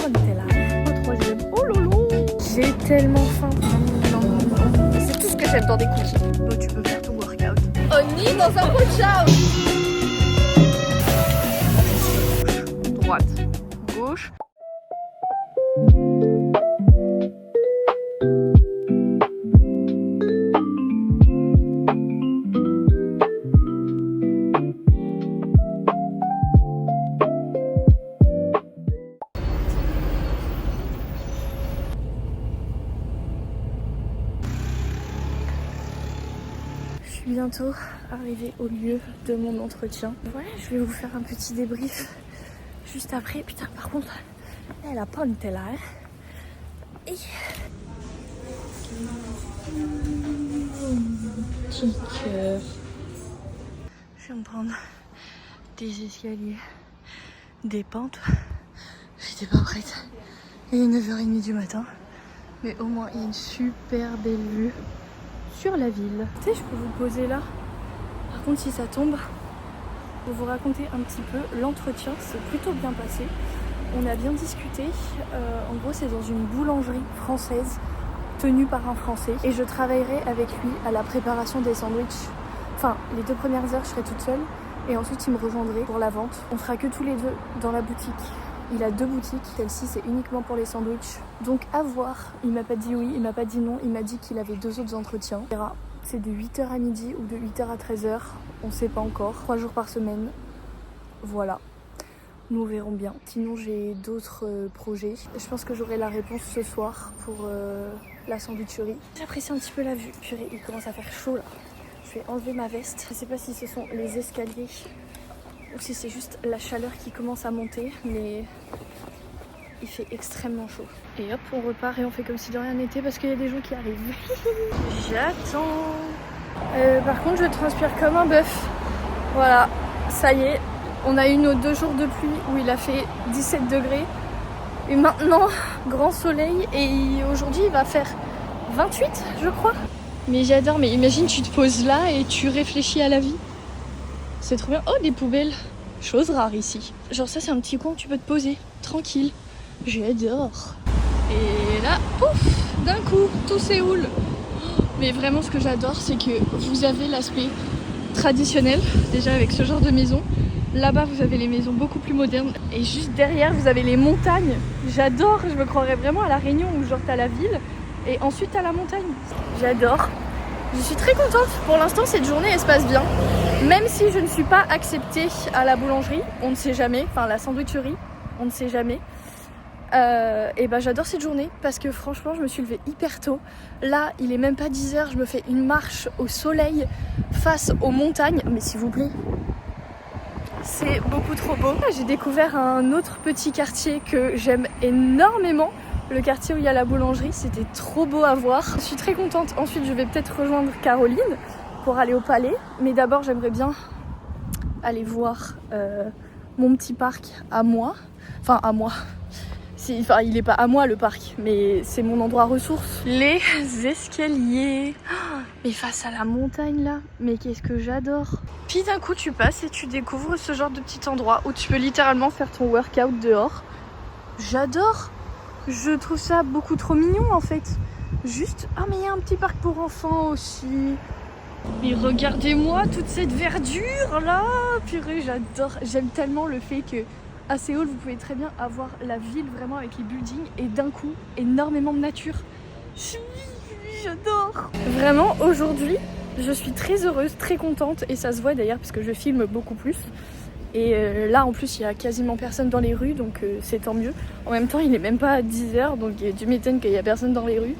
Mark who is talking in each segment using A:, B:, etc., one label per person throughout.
A: pas Nutella. Au troisième. Oh lolo. J'ai tellement faim. C'est tout ce que j'aime dans des cookies. Bon, tu peux faire ton workout. On est dans un workout. Droite, gauche. Je suis bientôt arrivée au lieu de mon entretien. Voilà, je vais vous faire un petit débrief juste après. Putain, par contre, elle a pas Nutella. Et... petit cœur. Je viens de prendre des escaliers, des pentes. J'étais pas prête. Il est 9h30 du matin. Mais au moins, il y a une super belle vue sur la ville. Tu sais, je peux vous poser là. Par contre, si ça tombe, pour vous raconter un petit peu, l'entretien s'est plutôt bien passé. On a bien discuté. En gros, c'est dans une boulangerie française tenue par un Français. Et je travaillerai avec lui à la préparation des sandwichs. Enfin, les 2 premières heures, je serai toute seule. Et ensuite, il me rejoindrait pour la vente. On sera que tous les deux dans la boutique. Il a 2 boutiques, celle-ci c'est uniquement pour les sandwichs. Donc à voir, il m'a pas dit oui, il m'a pas dit non, il m'a dit qu'il avait 2 autres entretiens. C'est de 8h à midi ou de 8h à 13h, on sait pas encore, 3 jours par semaine. Voilà, nous verrons bien. Sinon j'ai d'autres projets. Je pense que j'aurai la réponse ce soir pour la sandwicherie. J'apprécie un petit peu la vue. Purée, il commence à faire chaud là. Je vais enlever ma veste. Je sais pas si ce sont les escaliers ou si c'est juste la chaleur qui commence à monter, mais il fait extrêmement chaud. Et hop, on repart et on fait comme si de rien n'était parce qu'il y a des gens qui arrivent. J'attends. Par contre, je transpire comme un bœuf. Voilà, ça y est, on a eu nos 2 jours de pluie où il a fait 17 degrés. Et maintenant, grand soleil, et aujourd'hui il va faire 28, je crois. Mais j'adore, mais imagine, tu te poses là et tu réfléchis à la vie. C'est trop bien. Oh, des poubelles. Chose rare ici. Genre ça, c'est un petit coin où tu peux te poser. Tranquille. J'adore. Et là, pouf, d'un coup, tout s'éhoule. Mais vraiment, ce que j'adore, c'est que vous avez l'aspect traditionnel, déjà avec ce genre de maison. Là-bas, vous avez les maisons beaucoup plus modernes. Et juste derrière, vous avez les montagnes. J'adore. Je me croirais vraiment à La Réunion où genre t'as la ville et ensuite t'as la montagne. J'adore. Je suis très contente. Pour l'instant, cette journée, elle se passe bien. Même si je ne suis pas acceptée à la boulangerie, on ne sait jamais. Enfin, la sandwicherie, on ne sait jamais. Et ben, j'adore cette journée parce que franchement, je me suis levée hyper tôt. Là, il est même pas 10h. Je me fais une marche au soleil face aux montagnes. Mais s'il vous plaît, c'est beaucoup trop beau. J'ai découvert un autre petit quartier que j'aime énormément. Le quartier où il y a la boulangerie, c'était trop beau à voir. Je suis très contente. Ensuite, je vais peut-être rejoindre Caroline pour aller au palais. Mais d'abord, j'aimerais bien aller voir mon petit parc à moi. Enfin, à moi. Enfin, il n'est pas à moi le parc, mais c'est mon endroit ressource. Les escaliers. Mais face à la montagne là, mais qu'est-ce que j'adore. Puis d'un coup, tu passes et tu découvres ce genre de petit endroit où tu peux littéralement faire ton workout dehors. J'adore. Je trouve ça beaucoup trop mignon en fait. Juste, ah mais il y a un petit parc pour enfants aussi. Mais regardez-moi toute cette verdure là. Purée, j'adore. J'aime tellement le fait que à Séoul, vous pouvez très bien avoir la ville vraiment avec les buildings et d'un coup, énormément de nature. J'adore. Vraiment, aujourd'hui, je suis très heureuse, très contente et ça se voit d'ailleurs parce que je filme beaucoup plus. Et là en plus il y a quasiment personne dans les rues donc c'est tant mieux. En même temps il est même pas 10h donc tu m'étonnes qu'il y a personne dans les rues.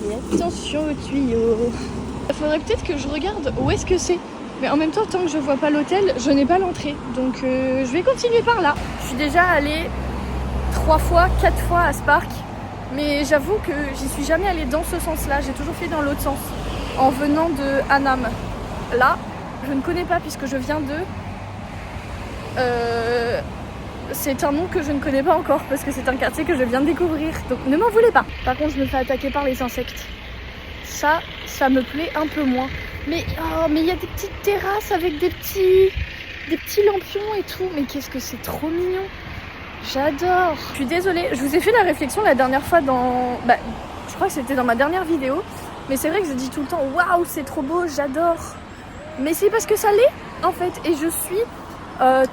A: Et attention aux tuyaux. Il faudrait peut-être que je regarde où est-ce que c'est. Mais en même temps tant que je vois pas l'hôtel je n'ai pas l'entrée. Donc je vais continuer par là. Je suis déjà allée 3 fois, 4 fois à ce parc. Mais j'avoue que j'y suis jamais allée dans ce sens là. J'ai toujours fait dans l'autre sens. En venant de Hanam. Là je ne connais pas puisque je viens de... c'est un nom que je ne connais pas encore parce que c'est un quartier que je viens de découvrir. Donc ne m'en voulez pas. Par contre, je me fais attaquer par les insectes. Ça me plaît un peu moins. Mais il y a des petites terrasses avec des petits lampions et tout. Mais qu'est-ce que c'est trop mignon. J'adore. Je suis désolée, je vous ai fait la réflexion la dernière fois dans... je crois que c'était dans ma dernière vidéo. Mais c'est vrai que je dis tout le temps, waouh, c'est trop beau, j'adore. Mais c'est parce que ça l'est, en fait. Et je suis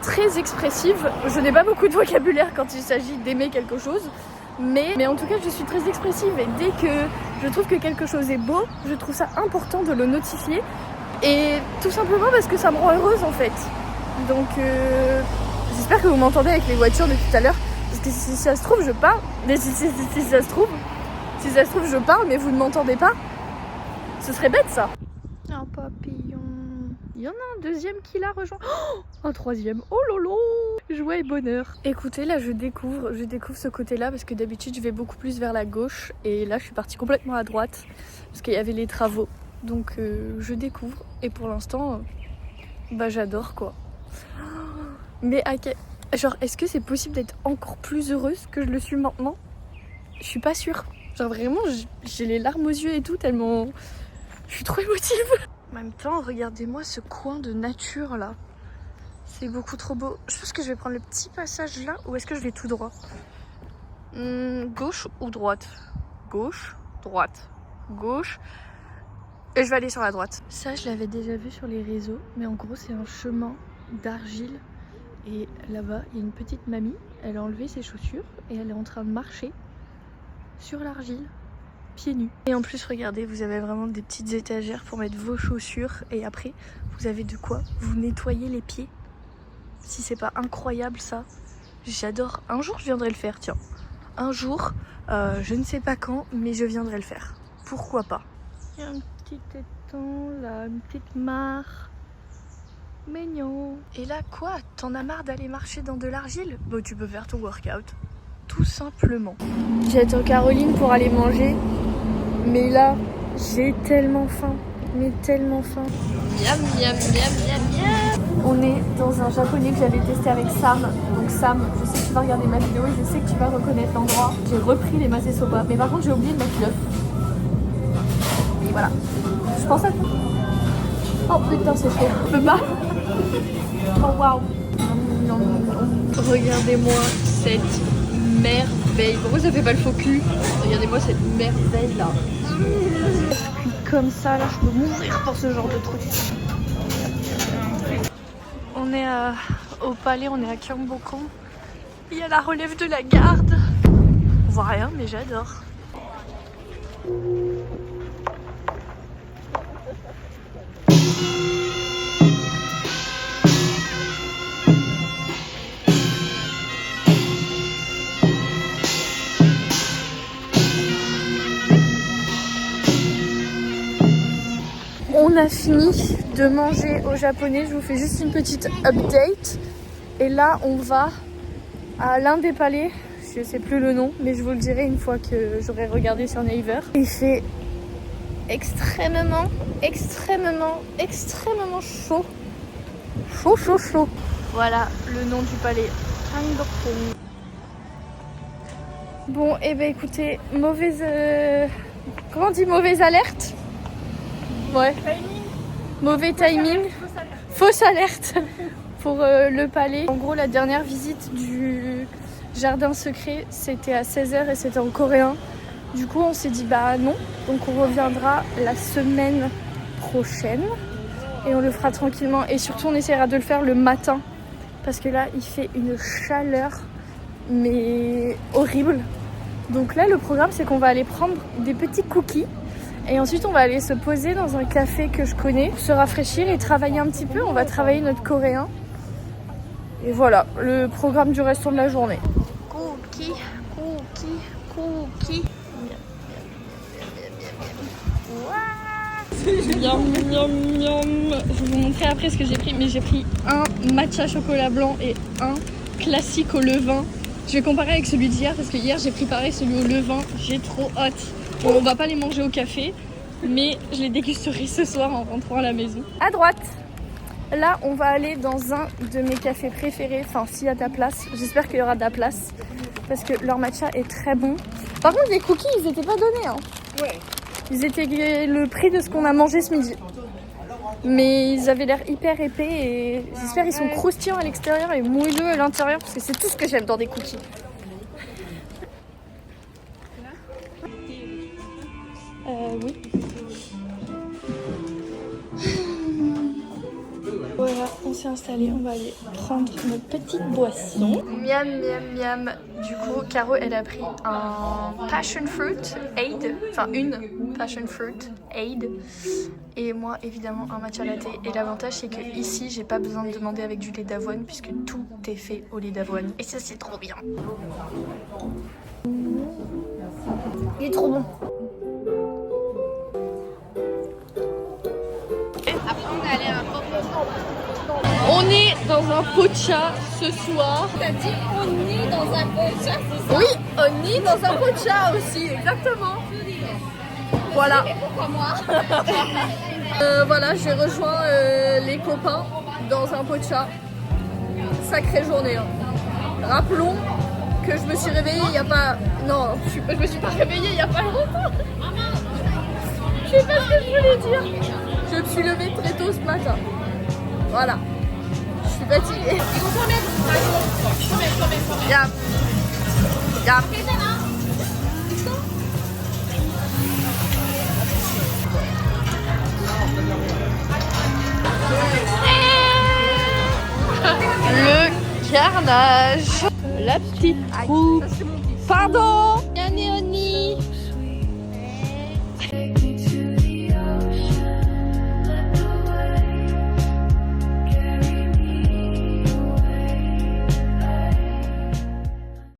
A: très expressive. Je n'ai pas beaucoup de vocabulaire quand il s'agit d'aimer quelque chose. Mais en tout cas, je suis très expressive. Et dès que je trouve que quelque chose est beau, je trouve ça important de le notifier. Et tout simplement parce que ça me rend heureuse, en fait. Donc, j'espère que vous m'entendez avec les voitures de tout à l'heure. Parce que si ça se trouve, je parle. Mais si ça se trouve, je parle, mais vous ne m'entendez pas. Ce serait bête, ça. Un papillon. Il y en a un deuxième qui l'a rejoint. Oh, un troisième. Oh lolo. Joie et bonheur. Écoutez, là, je découvre ce côté-là parce que d'habitude, je vais beaucoup plus vers la gauche. Et là, je suis partie complètement à droite parce qu'il y avait les travaux. Donc, je découvre. Et pour l'instant, j'adore, quoi. Mais genre, est-ce que c'est possible d'être encore plus heureuse que je le suis maintenant? Je suis pas sûre. Genre vraiment, j'ai les larmes aux yeux et tout, tellement... Je suis trop émotive. En même temps, regardez-moi ce coin de nature là. C'est beaucoup trop beau. Je pense que je vais prendre le petit passage là, ou est-ce que je vais tout droit? Gauche ou droite? Gauche, droite, gauche. Et je vais aller sur la droite. Ça, je l'avais déjà vu sur les réseaux, mais en gros, c'est un chemin d'argile. Et là-bas, il y a une petite mamie. Elle a enlevé ses chaussures et elle est en train de marcher sur l'argile, pieds nus. Et en plus, regardez, vous avez vraiment des petites étagères pour mettre vos chaussures. Et après, vous avez de quoi vous nettoyer les pieds. Si c'est pas incroyable ça, j'adore. Un jour, je viendrai le faire, tiens. Un jour, je ne sais pas quand, mais je viendrai le faire. Pourquoi pas? Il y a un petit étang là, une petite mare. Mignon. Et là, quoi? T'en as marre d'aller marcher dans de l'argile? Bah, tu peux faire ton workout. Tout simplement. J'attends Caroline pour aller manger. Mais là, j'ai tellement faim. Mais tellement faim. Miam, miam, miam, miam, miam. On est dans un japonais que j'avais testé avec Sam. Donc Sam, je sais que tu vas regarder ma vidéo et je sais que tu vas reconnaître l'endroit. J'ai repris les masses soba. Mais par contre, j'ai oublié de mettre l'œuf. Et voilà. Je pense à toi. Oh putain, c'est chaud. Je peux pas. Oh waouh. Regardez-moi cette merveille. Pourquoi ça fait pas le faux cul? Regardez-moi cette merveille là. Puis comme ça là, je peux mourir pour ce genre de truc. On est au palais, on est à Kyombokon. Il y a la relève de la garde. On voit rien, mais j'adore. On a fini de manger au japonais, je vous fais juste une petite update. Et là on va à l'un des palais, je sais plus le nom, mais je vous le dirai une fois que j'aurai regardé sur Naver. Il fait extrêmement chaud. Chaud. Voilà le nom du palais. Bon, et ben écoutez, mauvaise... Comment on dit, mauvaise alerte? Ouais. Mauvais timing. Fausse alerte pour le palais. En gros, la dernière visite du jardin secret, c'était à 16h et c'était en coréen. Du coup, on s'est dit bah non. Donc on reviendra la semaine prochaine et on le fera tranquillement. Et surtout, on essaiera de le faire le matin parce que là, il fait une chaleur mais horrible. Donc là, le programme, c'est qu'on va aller prendre des petits cookies. Et ensuite, on va aller se poser dans un café que je connais, se rafraîchir et travailler un petit peu. On va travailler notre coréen. Et voilà, le programme du restant de la journée. Cookie. Miam. Je vais vous montrer après ce que j'ai pris. Mais j'ai pris un matcha chocolat blanc et un classique au levain. Je vais comparer avec celui d'hier parce que hier, j'ai pris pareil celui au levain. J'ai trop hâte. Bon, on va pas les manger au café, mais je les dégusterai ce soir en rentrant à la maison. À droite, là on va aller dans un de mes cafés préférés, enfin s'il y a de la place, j'espère qu'il y aura de la place, parce que leur matcha est très bon. Par contre les cookies ils étaient pas donnés, hein. Ouais. Ils étaient le prix de ce qu'on a mangé ce midi. Mais ils avaient l'air hyper épais et j'espère qu'ils sont croustillants à l'extérieur et moelleux à l'intérieur parce que c'est tout ce que j'aime dans des cookies. Oui. Voilà, on s'est installé, on va aller prendre notre petite boisson. Miam, miam, miam. Du coup, Caro, elle a pris un passion fruit aid, enfin une passion fruit aid. Et moi, évidemment, un matcha latte. Et l'avantage, c'est que ici, j'ai pas besoin de demander avec du lait d'avoine puisque tout est fait au lait d'avoine. Et ça, c'est trop bien. Il est trop bon.
B: Après, on est allé à un
A: On est dans un pocha ce soir.
B: T'as dit on est dans un pocha, c'est ça?
A: Oui, on est dans un pocha aussi, exactement. Voilà.
B: Pourquoi moi?
A: Voilà, j'ai rejoint les copains dans un pocha. Sacrée journée. Hein. Rappelons que je me suis réveillée il n'y a pas... Non, je me suis pas réveillée il n'y a pas longtemps. Je sais pas ce que je voulais dire. Je me suis levée très tôt ce matin. Voilà. Je suis fatiguée. Yam. Yam. Le carnage. La petite troupe. Pardon.